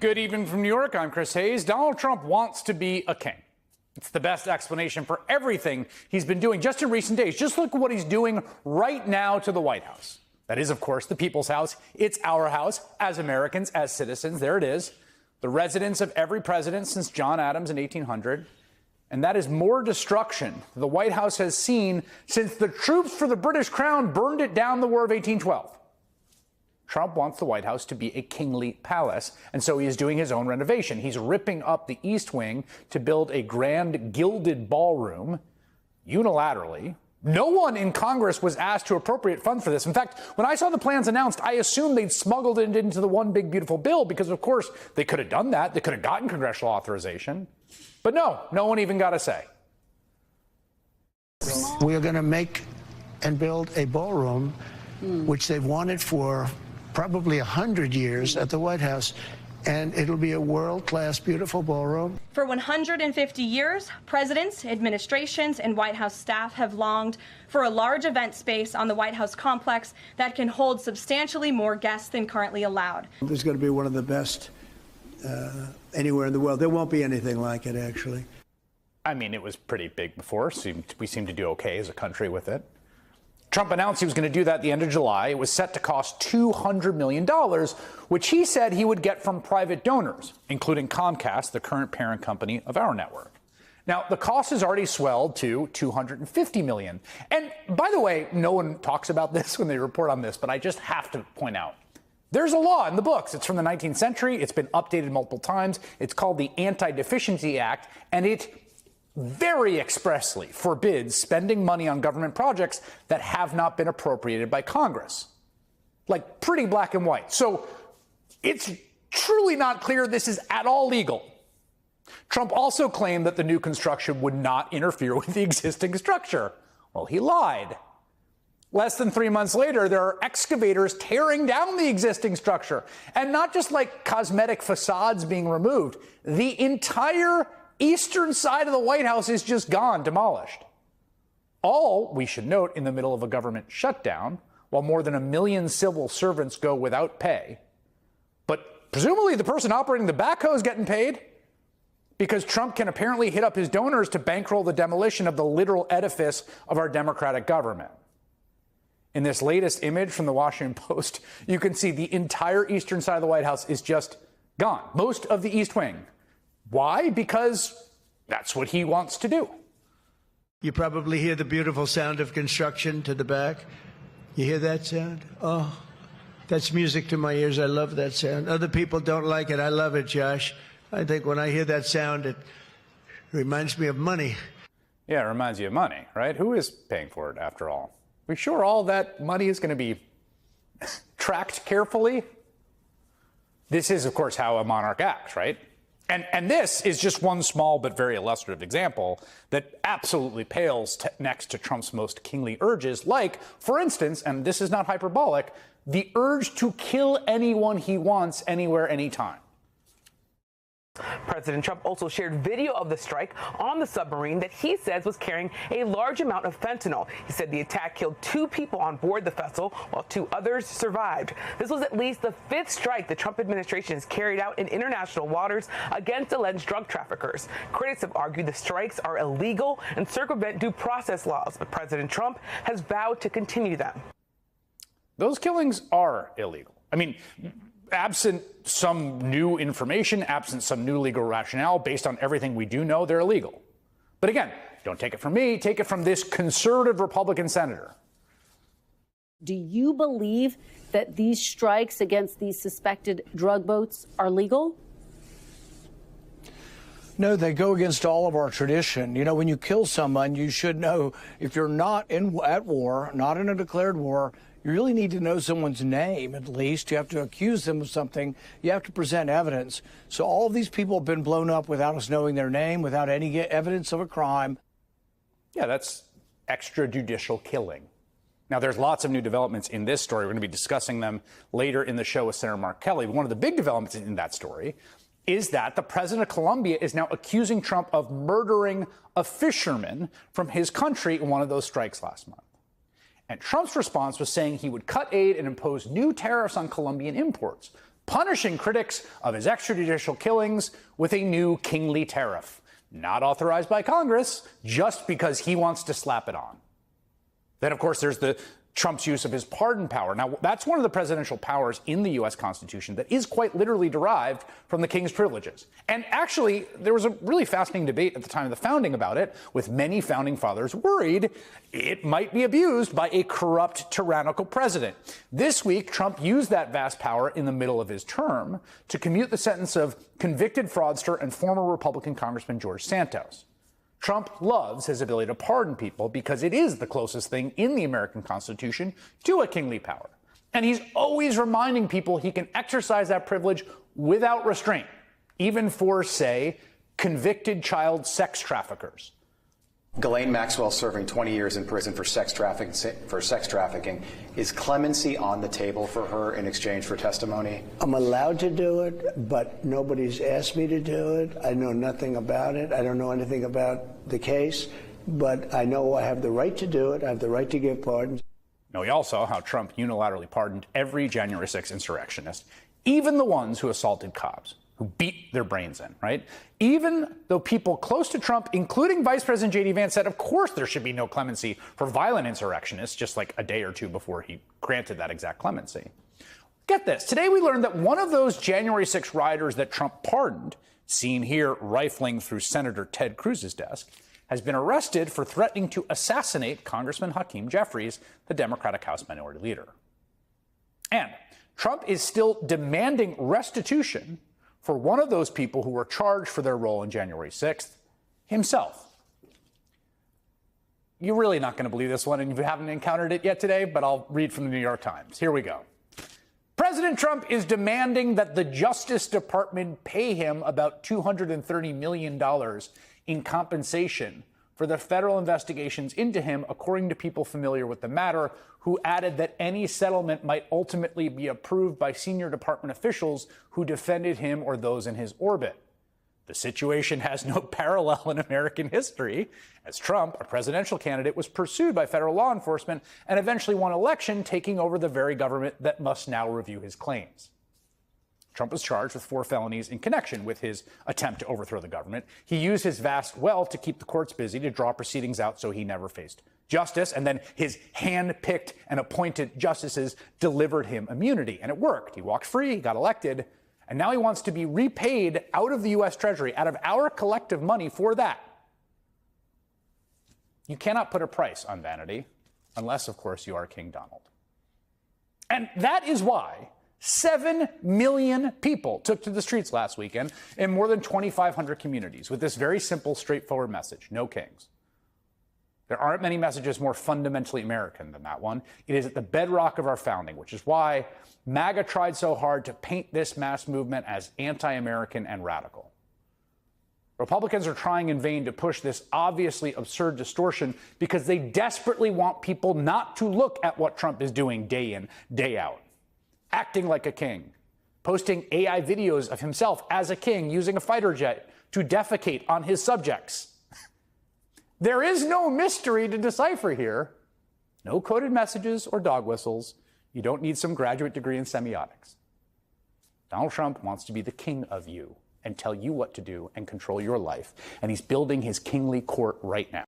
Good evening from New York. I'm Chris Hayes. Donald Trump wants to be a king. It's the best explanation for everything he's been doing just in recent days. Just look at what he's doing right now to the White House. That is, of course, the people's house. It's our house as Americans, as citizens. There it is. The residence of every president since John Adams in 1800. And that is more destruction the White House has seen since the troops for the British crown burned it down the War of 1812. Trump wants the White House to be a kingly palace, and so he is doing his own renovation. He's ripping up the East Wing to build a grand gilded ballroom unilaterally. No one in Congress was asked to appropriate funds for this. In fact, when I saw the plans announced, I assumed they'd smuggled it into the one big beautiful bill because, of course, they could have done that. They could have gotten congressional authorization. But no one even got a say. We are going to make and build a ballroom, which they've wanted for probably 100 years at the White House, and it'll be a world-class, beautiful ballroom. For 150 years, presidents, administrations, and White House staff have longed for a large event space on the White House complex that can hold substantially more guests than currently allowed. This is going to be one of the best anywhere in the world. There won't be anything like it, actually. I mean, it was pretty big before. We seem to do okay as a country with it. Trump announced he was going to do that at the end of July. It was set to cost $200 million, which he said he would get from private donors, including Comcast, the current parent company of our network. Now, the cost has already swelled to $250 million. And by the way, no one talks about this when they report on this, but I just have to point out, there's a law in the books. It's from the 19th century. It's been updated multiple times. It's called the Anti-Deficiency Act, and it very expressly forbids spending money on government projects that have not been appropriated by Congress. Like, pretty black and white. So it's truly not clear this is at all legal. Trump also claimed that the new construction would not interfere with the existing structure. Well, he lied. Less than 3 months later, there are excavators tearing down the existing structure. And not just like cosmetic facades being removed. The entire eastern side of the White House is just gone, demolished. All, we should note, in the middle of a government shutdown, while more than 1 million civil servants go without pay. But presumably the person operating the backhoe is getting paid, because Trump can apparently hit up his donors to bankroll the demolition of the literal edifice of our democratic government. In this latest image from the Washington Post, you can see the entire eastern side of the White House is just gone. Most of the East Wing. Why? Because that's what he wants to do. You probably hear the beautiful sound of construction to the back. You hear that sound? Oh, that's music to my ears. I love that sound. Other people don't like it. I love it, Josh. I think when I hear that sound, it reminds me of money. Yeah, it reminds you of money, right? Who is paying for it, after all? Are we sure all that money is going to be tracked carefully? This is, of course, how a monarch acts, right? And this is just one small but very illustrative example that absolutely pales next to Trump's most kingly urges, like, for instance, and this is not hyperbolic, the urge to kill anyone he wants, anywhere, anytime. President Trump also shared video of the strike on the submarine that he says was carrying a large amount of fentanyl. He said the attack killed 2 people on board the vessel, while 2 others survived. This was at least the 5th strike the Trump administration has carried out in international waters against alleged drug traffickers. Critics have argued the strikes are illegal and circumvent due process laws, but President Trump has vowed to continue them. Those killings are illegal. I mean, absent some new information, absent some new legal rationale, based on everything we do know, they're illegal. But again, don't take it from me, take it from this conservative Republican senator. Do you believe that these strikes against these suspected drug boats are legal? No, they go against all of our tradition. You know, when you kill someone, you should know if you're not at war, not in a declared war, you really need to know someone's name, at least. You have to accuse them of something. You have to present evidence. So all of these people have been blown up without us knowing their name, without any evidence of a crime. Yeah, that's extrajudicial killing. Now, there's lots of new developments in this story. We're going to be discussing them later in the show with Senator Mark Kelly. One of the big developments in that story is that the president of Colombia is now accusing Trump of murdering a fisherman from his country in one of those strikes last month. And Trump's response was saying he would cut aid and impose new tariffs on Colombian imports. punishing critics of his extrajudicial killings with a new kingly tariff, not authorized by Congress, just because he wants to slap it on. Then, of course, there's Trump's use of his pardon power. Now, that's one of the presidential powers in the U.S. Constitution that is quite literally derived from the king's privileges. And actually, there was a really fascinating debate at the time of the founding about it, with many founding fathers worried it might be abused by a corrupt, tyrannical president. This week, Trump used that vast power in the middle of his term to commute the sentence of convicted fraudster and former Republican Congressman George Santos. Trump loves his ability to pardon people because it is the closest thing in the American Constitution to a kingly power. And he's always reminding people he can exercise that privilege without restraint, even for, say, convicted child sex traffickers. Ghislaine Maxwell serving 20 years in prison for sex trafficking. Is clemency on the table for her in exchange for testimony? I'm allowed to do it, but nobody's asked me to do it. I know nothing about it. I don't know anything about the case, but I know I have the right to do it. I have the right to give pardons. Now, we all saw how Trump unilaterally pardoned every January 6th insurrectionist, even the ones who assaulted cops, who beat their brains in, right? Even though people close to Trump, including Vice President J.D. Vance, said, of course, there should be no clemency for violent insurrectionists, just like a day or two before he granted that exact clemency. Get this. Today, we learned that one of those January 6 rioters that Trump pardoned, seen here rifling through Senator Ted Cruz's desk, has been arrested for threatening to assassinate Congressman Hakeem Jeffries, the Democratic House Minority Leader. And Trump is still demanding restitution for one of those people who were charged for their role in January 6th, himself. You're really not going to believe this one, and you haven't encountered it yet today, but I'll read from the New York Times. Here we go. President Trump is demanding that the Justice Department pay him about $230 million in compensation for the federal investigations into him, according to people familiar with the matter, who added that any settlement might ultimately be approved by senior department officials who defended him or those in his orbit. The situation has no parallel in American history, as Trump, a presidential candidate, was pursued by federal law enforcement and eventually won election, taking over the very government that must now review his claims. Trump was charged with 4 felonies in connection with his attempt to overthrow the government. He used his vast wealth to keep the courts busy, to draw proceedings out so he never faced justice, and then his hand-picked and appointed justices delivered him immunity, and it worked. He walked free, he got elected, and now he wants to be repaid out of the U.S. Treasury, out of our collective money for that. You cannot put a price on vanity, unless, of course, you are King Donald. And that is why 7 million people took to the streets last weekend in more than 2,500 communities with this very simple, straightforward message: no kings. There aren't many messages more fundamentally American than that one. It is at the bedrock of our founding, which is why MAGA tried so hard to paint this mass movement as anti-American and radical. Republicans are trying in vain to push this obviously absurd distortion because they desperately want people not to look at what Trump is doing day in, day out. Acting like a king, posting AI videos of himself as a king using a fighter jet to defecate on his subjects. There is no mystery to decipher here. No coded messages or dog whistles. You don't need some graduate degree in semiotics. Donald Trump wants to be the king of you and tell you what to do and control your life. And he's building his kingly court right now.